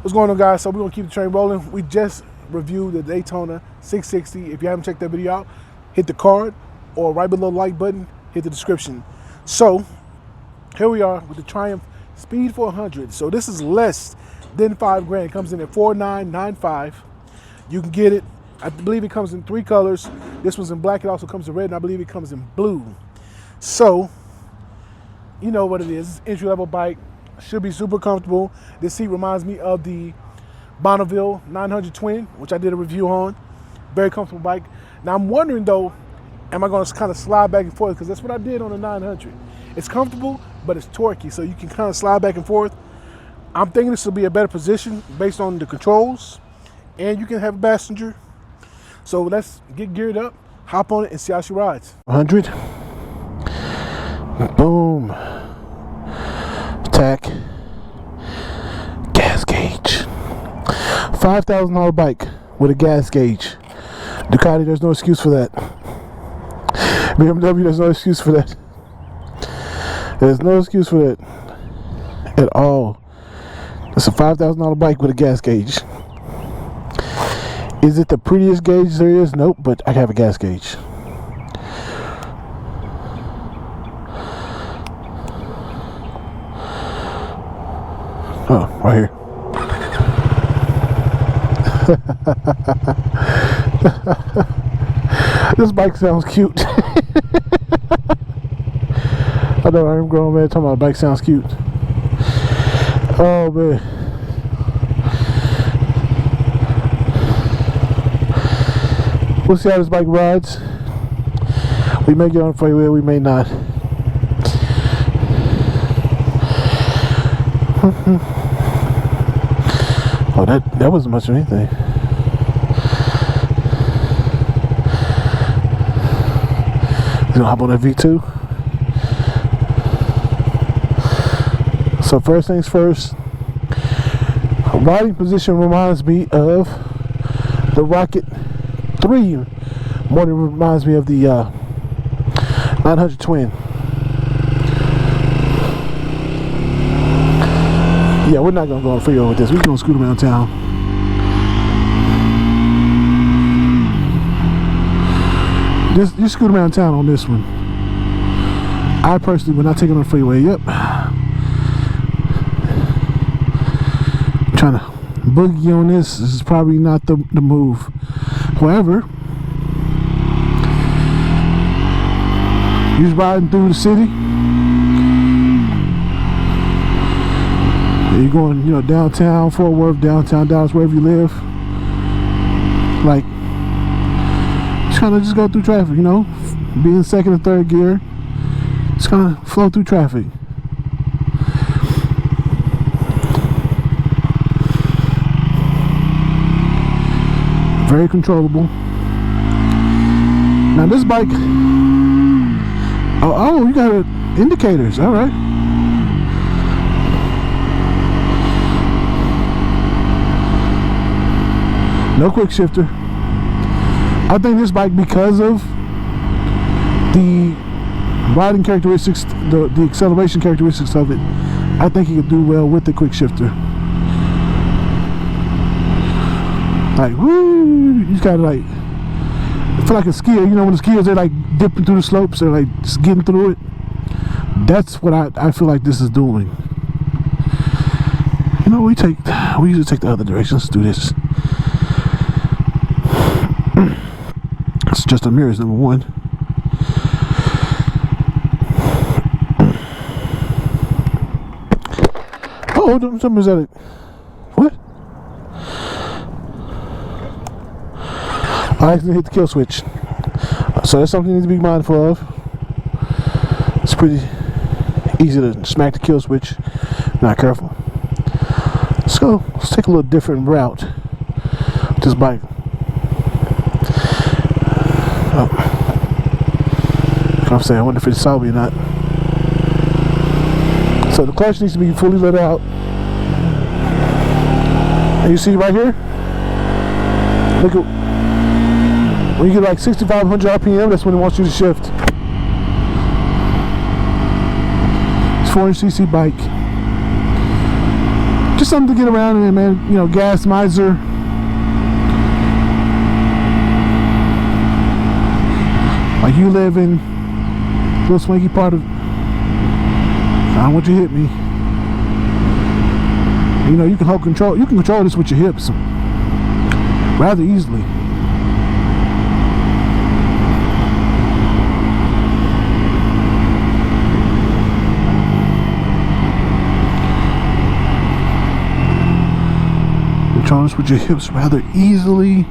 What's going on, guys? So we're gonna keep the train rolling. We just reviewed the Daytona 660. If you haven't checked that video out, hit the card or right below the like button, hit the description. So here we are with the Triumph Speed 400. So this is less than $5,000. It comes in at $4,995. You can get it. I believe it comes in 3 colors. This one's in black. It also comes in red, and I believe it comes in blue. So you know what it is. It's an entry-level bike. Should be super comfortable. This seat reminds me of the Bonneville 900 Twin, which I did a review on. Very comfortable bike. Now I'm wondering though, am I going to kind of slide back and forth? Because that's what I did on the 900. It's comfortable, but it's torquey, so you can kind of slide back and forth. I'm thinking this will be a better position based on the controls, and you can have a passenger. So let's get geared up, hop on it, and see how she rides. 100. Boom. Attack. Gas gauge. $5,000 bike with a gas gauge. Ducati, there's no excuse for that. BMW, there's no excuse for that. There's no excuse for that at all. It's a $5,000 bike with a gas gauge. Is it the prettiest gauge there is? Nope, but I have a gas gauge. Oh, right here. This bike sounds cute. I know I'm grown man talking about a bike sounds cute. Oh man. We'll see how this bike rides. We may get on the freeway, we may not. Oh, that wasn't much of anything. You gonna hop on that V2? So first things first, riding position reminds me of the Rocket 3 more than it reminds me of the 900 Twin. Yeah, we're not gonna go on the freeway with this. We're gonna scoot around town. You scoot around town on this one. I personally would not take it on the freeway. Yep. Trying to boogie on this is probably not the move. However, you're riding through the city. You're going, you know, downtown, Fort Worth, downtown Dallas, wherever you live. Like, just kind of just go through traffic, you know, be in second and third gear. Just kind of flow through traffic. Very controllable. Now this bike, oh, you got indicators. All right. No quick shifter. I think this bike, because of the riding characteristics, the acceleration characteristics of it, I think it could do well with the quick shifter. Like, woo! You just gotta like, I feel like a skier. You know, when the skiers, they're like dipping through the slopes, they're like just getting through it. That's what I feel like this is doing. You know, we usually take the other direction. Let's do this. It's just a mirrors, number one. Oh, somebody's at it. What? I accidentally hit the kill switch. So that's something you need to be mindful of. It's pretty easy to smack the kill switch. Not careful. Let's take a little different route with this bike. Oh. I'm saying, I wonder if it saw me or not. So the clutch needs to be fully let out. And you see right here? Look at, when you get like 6,500 RPM, that's when it wants you to shift. It's 400cc bike. Just just something to get around in, man. You know, gas miser. Like you live in a little swanky part of, I don't want you to hit me. You know, you can control this with your hips rather easily. Control this with your hips rather easily.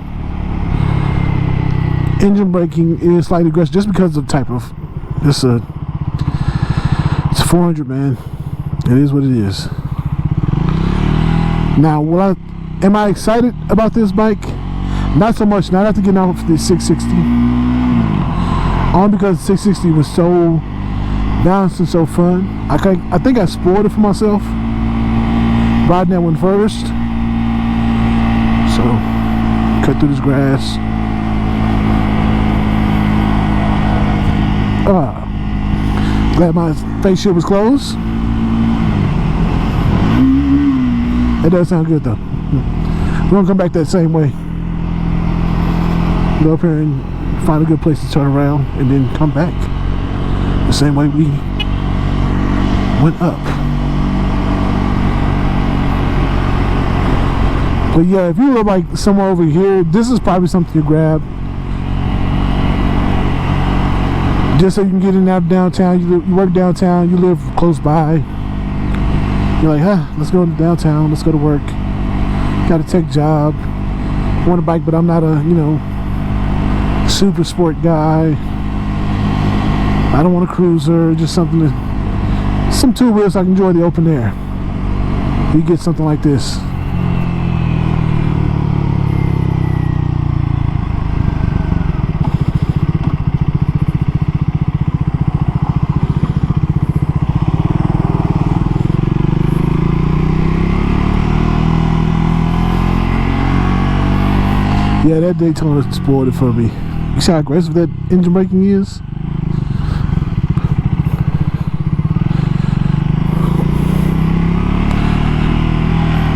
Engine braking is slightly aggressive just because of the type of it's a 400, man. It is what it is. Now, am I excited about this bike? Not so much. Not after getting off the 660. Only because the 660 was so balanced and so fun. I think I spoiled it for myself riding that one first. So, cut through this grass. Glad my face shield was closed. It does sound good though. We're gonna come back that same way. Go up here and find a good place to turn around and then come back the same way we went up. But yeah, if you were like somewhere over here, this is probably something to grab. Just so you can get in and out of downtown. You work downtown, you live close by. You're like, let's go to downtown, let's go to work. Got a tech job. Want a bike, but I'm not a, super sport guy. I don't want a cruiser, just something some two wheels so I can enjoy the open air. You get something like this. Yeah, that Daytona spoiled it for me. You see how aggressive that engine braking is?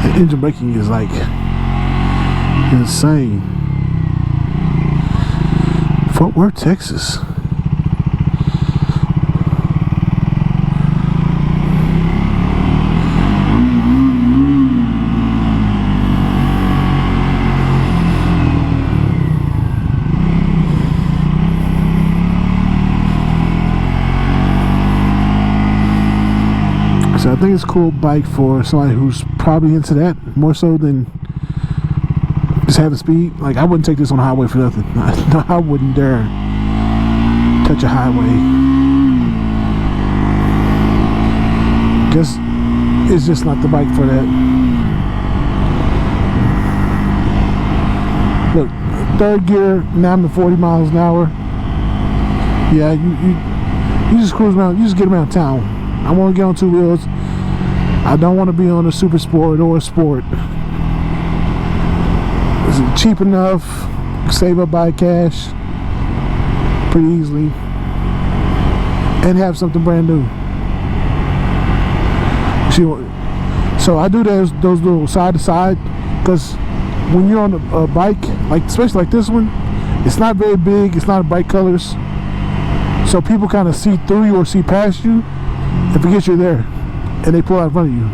The engine braking is like insane. Fort Worth, Texas. So I think it's a cool bike for somebody who's probably into that more so than just having speed. Like, I wouldn't take this on the highway for nothing. No, I wouldn't dare touch a highway. It's just not the bike for that. Look, third gear, now I'm at 40 miles an hour. Yeah, you just cruise around, you just get around town. I want to get on two wheels. I don't want to be on a super sport or a sport. It's cheap enough, save up by cash pretty easily, and have something brand new. So I do those little side to side because when you're on a bike, like especially like this one, it's not very big. It's not bright colors, so people kind of see through you or see past you. And forget you're there, and they pull out in front of you.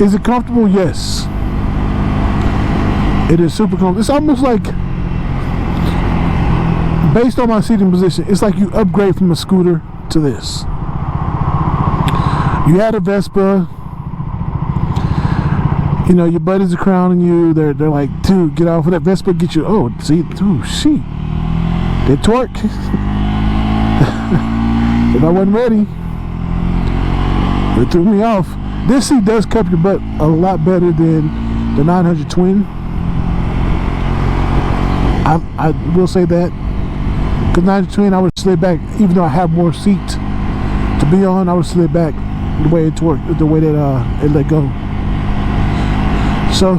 Is it comfortable? Yes. It is super comfortable. It's almost like, based on my seating position, it's like you upgrade from a scooter to this. You had a Vespa. Your buddies are crowning you. They're like, dude, get off of that Vespa, get you. Oh, see, dude, shit. They torque. If I wasn't ready, it threw me off. This seat does cup your butt a lot better than the 900 Twin. I will say that. Because 900 Twin, I would slid back, even though I have more seat to be on, I would slid back the way it torqued, the way that it let go. So,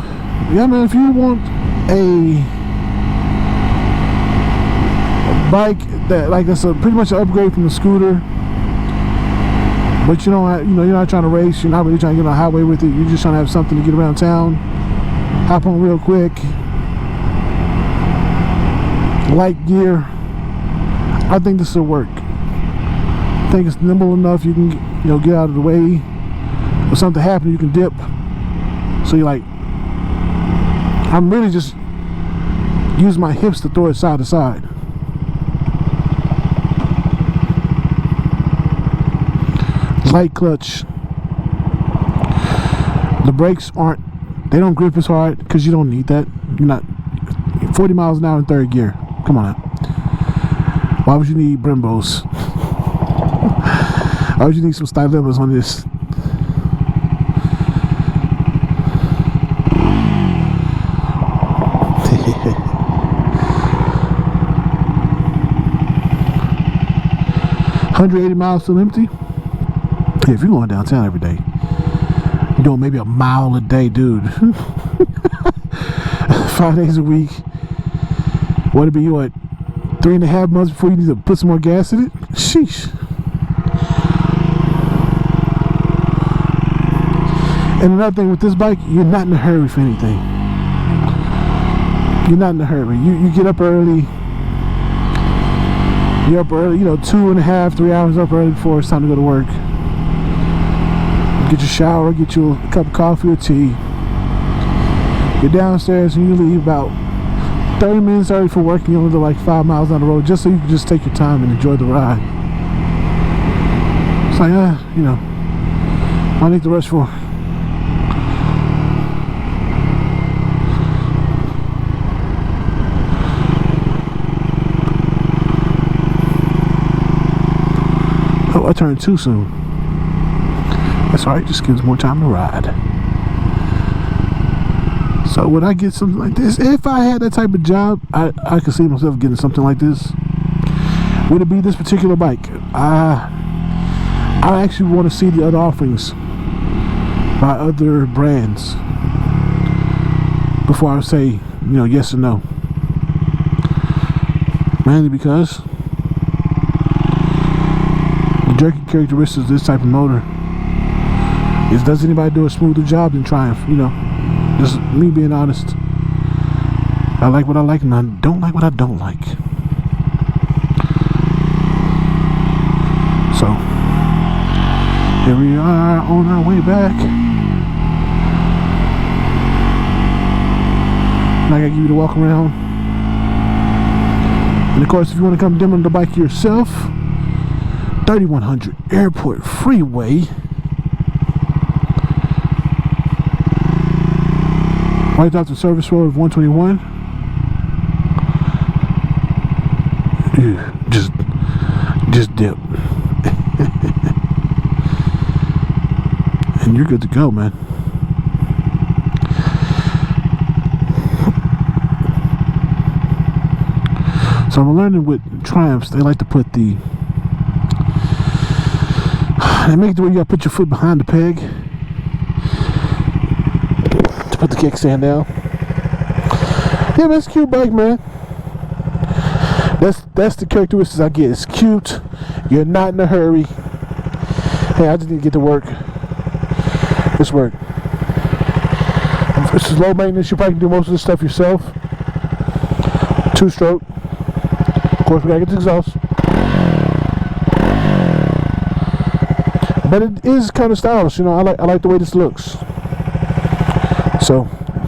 yeah, man, if you want a bike that's pretty much an upgrade from the scooter. But you don't, you're not trying to race. You're not really trying to get on the highway with it. You're just trying to have something to get around town. Hop on real quick. Light gear. I think this will work. I think it's nimble enough. You can, get out of the way. If something happens, you can dip. So you're like, I'm really just using my hips to throw it side to side. Light clutch. The brakes they don't grip as hard because you don't need that. You're not 40 miles an hour in third gear. Come on out. Why would you need Brembos? Why would you need some stylimas on this? $180 miles still empty. Hey, if you're going downtown every day, you're doing maybe a mile a day, dude. 5 days a week. What'd it be, 3.5 months before you need to put some more gas in it? Sheesh. And another thing with this bike, you're not in a hurry for anything. You're not in a hurry. You get up early. You're up early, 2.5, 3 hours up early before it's time to go to work. Get your shower, get you a cup of coffee or tea. You're downstairs and you leave about 30 minutes early for work, and you only live like 5 miles down the road just so you can just take your time and enjoy the ride. It's like, I need to rush for. Oh, I turned too soon. That's alright, just gives more time to ride. So when I get something like this, if I had that type of job, I could see myself getting something like this. Would it be this particular bike? I actually want to see the other offerings by other brands before I say, yes or no. Mainly because the jerky characteristics of this type of motor is, does anybody do a smoother job than Triumph? Just me being honest. I like what I like and I don't like what I don't like. So here we are on our way back. And I gotta give you the walk around. And of course, if you want to come demo the bike yourself, 3100 Airport Freeway. Right off the service road of 121. Just dip. And you're good to go, man. So I'm learning with Triumphs, they like to put they make it to where you gotta put your foot behind the peg to put the kickstand down. Yeah, that's a cute bike, man. That's the characteristics I get. It's cute. You're not in a hurry. Hey, I just need to get to work. This work. This is low maintenance. You probably can do most of this stuff yourself. 2-stroke. Of course, we gotta get the exhaust. But it is kind of stylish, I like the way this looks. So,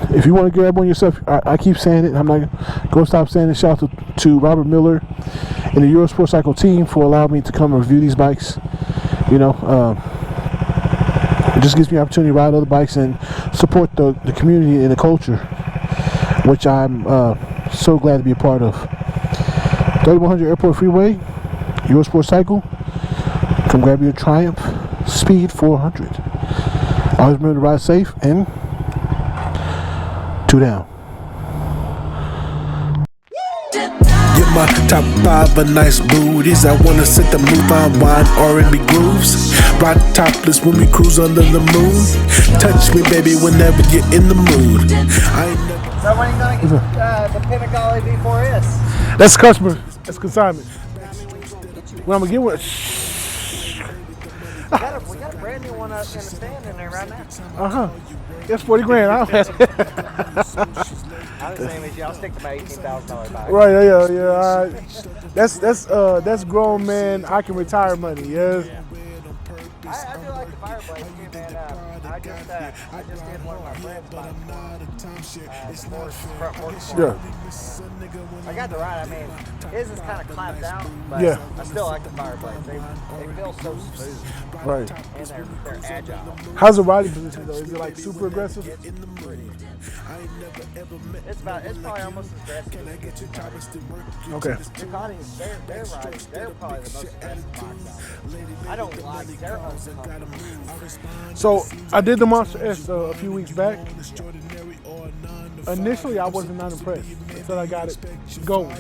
if you want to grab one yourself, I keep saying it. I'm not going to stop saying it. Shout out to Robert Miller and the Eurosport Cycle team for allowing me to come and review these bikes. It just gives me an opportunity to ride other bikes and support the community and the culture, which I'm so glad to be a part of. 3100 Airport Freeway, Eurosport Cycle. Come grab your Triumph Speed 400. Always remember to ride safe and 2 down. Get my top 5 of nice booties. I wanna set the mood on wine R&B grooves. Ride topless when we cruise under the moon. Touch me, baby, whenever you're in the mood. So when are you gonna get the Pinnacle V4S? That's customer. That's consignment. When I'm gonna get one. We got a brand new one up in the stand in there right now. It's 40 grand. I don't have I'm the same as you. I'll stick to my $18,000 bike. Right, yeah. All right. That's grown man. I can retire money. Yeah. I do like the fireplace too, man. I just did one of my friends' bikes. Front porch. Yeah. I got the ride. I mean, his is kind of clapped out, but Yeah. I still like the fireplace. They feel so smooth. Right. And they're agile. How's the riding position though? Is it like super aggressive? It's probably almost as aggressive. Okay. Ducatis, they're riding. They're probably the most aggressive bikes out. I don't like their uncomfortable. So I did the Monster S a few weeks back. Initially, I wasn't not impressed until I got it going,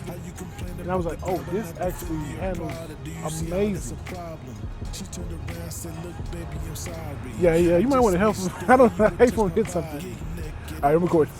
and I was like, "Oh, this actually handles amazing." Yeah. You might want to help him. I hate when he hit something. All right, I'm recording.